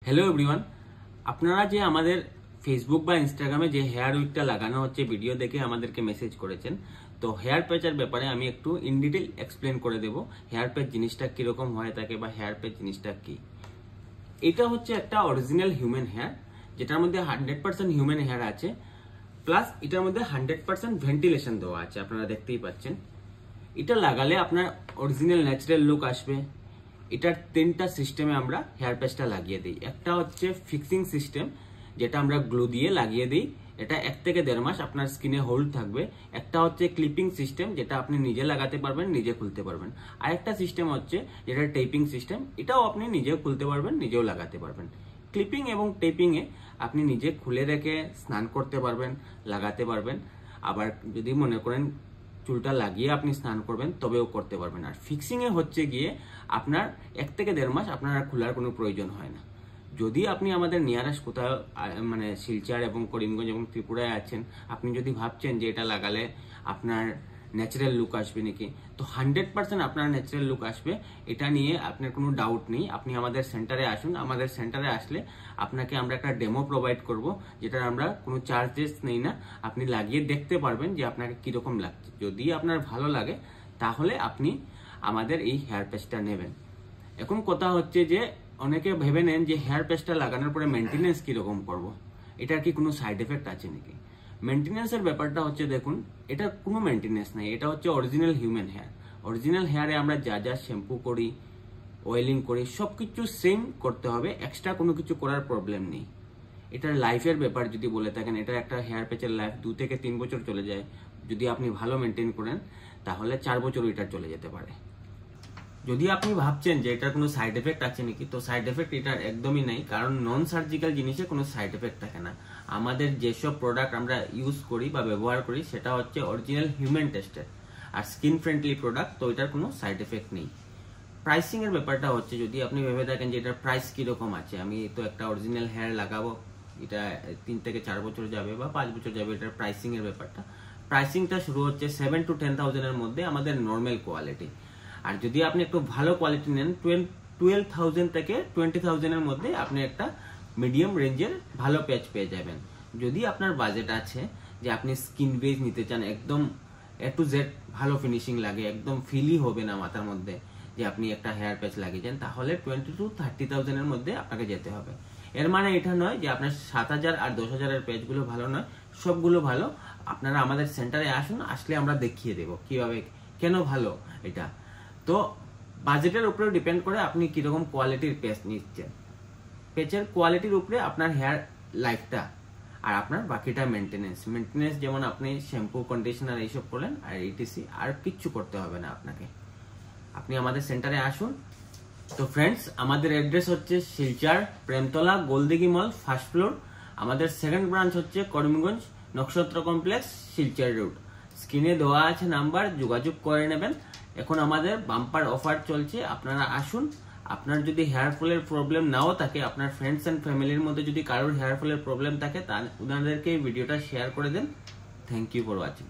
Hello everyone, আপনারা যে আমাদের ফেসবুক বা ইনস্টাগ্রামে যে হেয়ার উইকটা লাগানো হচ্ছে ভিডিও দেখে আমাদেরকে মেসেজ করেছেন। তো হেয়ার প্যাচের ব্যাপারে আমি একটু ইন ডিটেল এক্সপ্লেন করে দেব হেয়ার প্যাচ জিনিসটা কিরকম হয়ে থাকে বা হেয়ার প্যাচ জিনিসটা কি। এটা হচ্ছে একটা অরিজিনাল হিউম্যান হেয়ার, যেটার মধ্যে 100% হিউম্যান হেয়ার আছে, প্লাস এটার মধ্যে 100% ভেন্টিলেশন দেওয়া আছে। আপনারা দেখতেই পাচ্ছেন, এটা লাগালে আপনার অরিজিনাল ন্যাচারাল লুক আসবে। এটার 3টা সিস্টেমে আমরা হেয়ার প্যাচটা লাগিয়ে দিই। একটা হচ্ছে ফিক্সিং সিস্টেম, যেটা আমরা গ্লু দিয়ে লাগিয়ে দিই, এটা 1 থেকে 1.5 মাস আপনার স্কিনে হোল্ড থাকবে। একটা হচ্ছে ক্লিপিং সিস্টেম, যেটা আপনি নিজে লাগাতে পারবেন, নিজে খুলতে পারবেন। আর একটা সিস্টেম হচ্ছে যেটা টেপিং সিস্টেম, এটাও আপনি নিজেও খুলতে পারবেন, নিজেও লাগাতে পারবেন। ক্লিপিং এবং টেপিং এ আপনি নিজে খুলে রেখে স্নান করতে পারবেন, লাগাতে পারবেন। আবার যদি মনে করেন চুলটা লাগিয়ে আপনি স্নান করবেন, তবেও করতে পারবেন। আর ফিক্সিং এ হচ্ছে গিয়ে আপনার 1 থেকে 1.5 মাস আপনার আর খোলার কোনো প্রয়োজন হয় না। যদি আপনি আমাদের নিয়ারেস্ট কোথাও মানে শিলচর এবং করিমগঞ্জ এবং ত্রিপুরায় আছেন, আপনি যদি ভাবছেন যে এটা লাগালে আপনার ন্যাচারাল লুক আসবে নাকি, তো 100% আপনার ন্যাচারাল লুক আসবে, এটা নিয়ে আপনার কোনো ডাউট নেই। আপনি আমাদের সেন্টারে আসুন। আমাদের সেন্টারে আসলে আপনাকে আমরা একটা ডেমো প্রোভাইড করব, যেটা আমরা কোনো চার্জেস নেই না। আপনি লাগিয়ে দেখতে পারবেন যে আপনাকে কিরকম লাগছে। যদি আপনার ভালো লাগে তাহলে আপনি আমাদের এই হেয়ার প্যাচটা নেবেন। এখন কথা হচ্ছে যে অনেকে ভেবে নেন যে হেয়ার প্যাচটা লাগানোর পরে মেনটেনেন্স কিরকম করব, এটার কি কোনো সাইড এফেক্ট আছে নাকি। মেনটেনেন্সের ব্যাপারটা হচ্ছে, দেখুন, এটা কোনো মেনটেনেন্স নেই। এটা হচ্ছে অরিজিনাল হিউম্যান হেয়ার। অরিজিনাল হেয়ারে আমরা যা যা শ্যাম্পু করি, অয়েলিং করি, সবকিছু সেম করতে হবে, এক্সট্রা কোনো কিছু করার প্রবলেম নেই। এটার লাইফের ব্যাপার যদি বলে থাকেন, এটা একটা হেয়ার প্যাচের লাইফ 2 থেকে 3 বছর চলে যায়। যদি আপনি ভালো মেনটেন করেন তাহলে 4 বছর এটা চলে যেতে পারে। যদি আপনি ভাবছেন যে এটার কোনো সাইড এফেক্ট আছে নাকি, তো সাইড এফেক্ট এটার একদমই নাই, কারণ নন সার্জিক্যাল জিনিসে কোনো সাইড এফেক্ট থাকে না। আমাদের যেসব প্রোডাক্ট আমরা ইউজ করি বা ব্যবহার করি সেটা হচ্ছে অরিজিনাল হিউম্যান টেস্টেড আর স্কিন ফ্রেন্ডলি প্রোডাক্ট, তো এটার কোনো সাইড এফেক্ট নেই। প্রাইসিং এর ব্যাপারটা হচ্ছে, যদি আপনি ভেবে থাকেন যে এটার প্রাইস কিরকম আছে, আমি তো একটা অরিজিনাল হেয়ার লাগাবো, এটা 3 থেকে 4 বছর যাবে বা 5 বছর যাবে, এটার প্রাইসিং এর ব্যাপারটা, প্রাইসিংটা শুরু হচ্ছে 7 to 10,000 এর মধ্যে আমাদের নর্মাল কোয়ালিটি। আর যদি আপনি একটু ভালো কোয়ালিটি নেন, 12,000 থেকে 20,000 এর মধ্যে আপনি একটা মিডিয়াম রেঞ্জের ভালো প্যাচ পেয়ে যাবেন। যদি আপনার বাজেট আছে যে আপনি স্কিন বেজ নিতে চান, একদম A to Z ভালো ফিনিশিং লাগে, একদম ফিলই হবে না মাথার মধ্যে যে আপনি একটা হেয়ার প্যাচ লাগিয়েছেন, তাহলে 20 to 30,000 এর মধ্যে আপনাকে যেতে হবে। এর মানে এটা নয় যে আপনার 7,000 আর 10,000 এর প্যাচগুলো ভালো নয়, সবগুলো ভালো। আপনারা আমাদের সেন্টারে আসুন, আসলে আমরা দেখিয়ে দেব কিভাবে কেন ভালো এটা। তো বাজেটের উপরে ডিপেন্ড করে আপনি কিরকম কোয়ালিটির প্যাচ নিচ্ছেন। প্যাচের কোয়ালিটির উপরে আপনার হেয়ার লাইফটা আর আপনার বাকিটা মেনটেনেন্স যেমন আপনি শ্যাম্পু, কন্ডিশনার এইসব করলেন আর ইটিসি, আর কিচ্ছু করতে হবে না আপনাকে। আপনি আমাদের সেন্টারে আসুন। তো ফ্রেন্ডস, আমাদের অ্যাড্রেস হচ্ছে শিলচর প্রেমতলা গোলদিঘি মল, ফার্স্ট ফ্লোর। আমাদের সেকেন্ড ব্রাঞ্চ হচ্ছে করিমগঞ্জ নক্ষত্র কমপ্লেক্স, শিলচর রোড। স্ক্রিনে দেওয়া আছে নাম্বার, যোগাযোগ করে নেবেন। এখন আমাদের বাম্পার অফার চলছে, আপনারা আসুন। আপনার যদি হেয়ার ফলের প্রবলেম নাও থাকে, আপনার ফ্রেন্ডস এন্ড ফ্যামিলির মধ্যে যদি কারোর হেয়ার ফলের প্রবলেম থাকে, ওনাদেরকে এই ভিডিওটা শেয়ার করে দেন। Thank you for watching.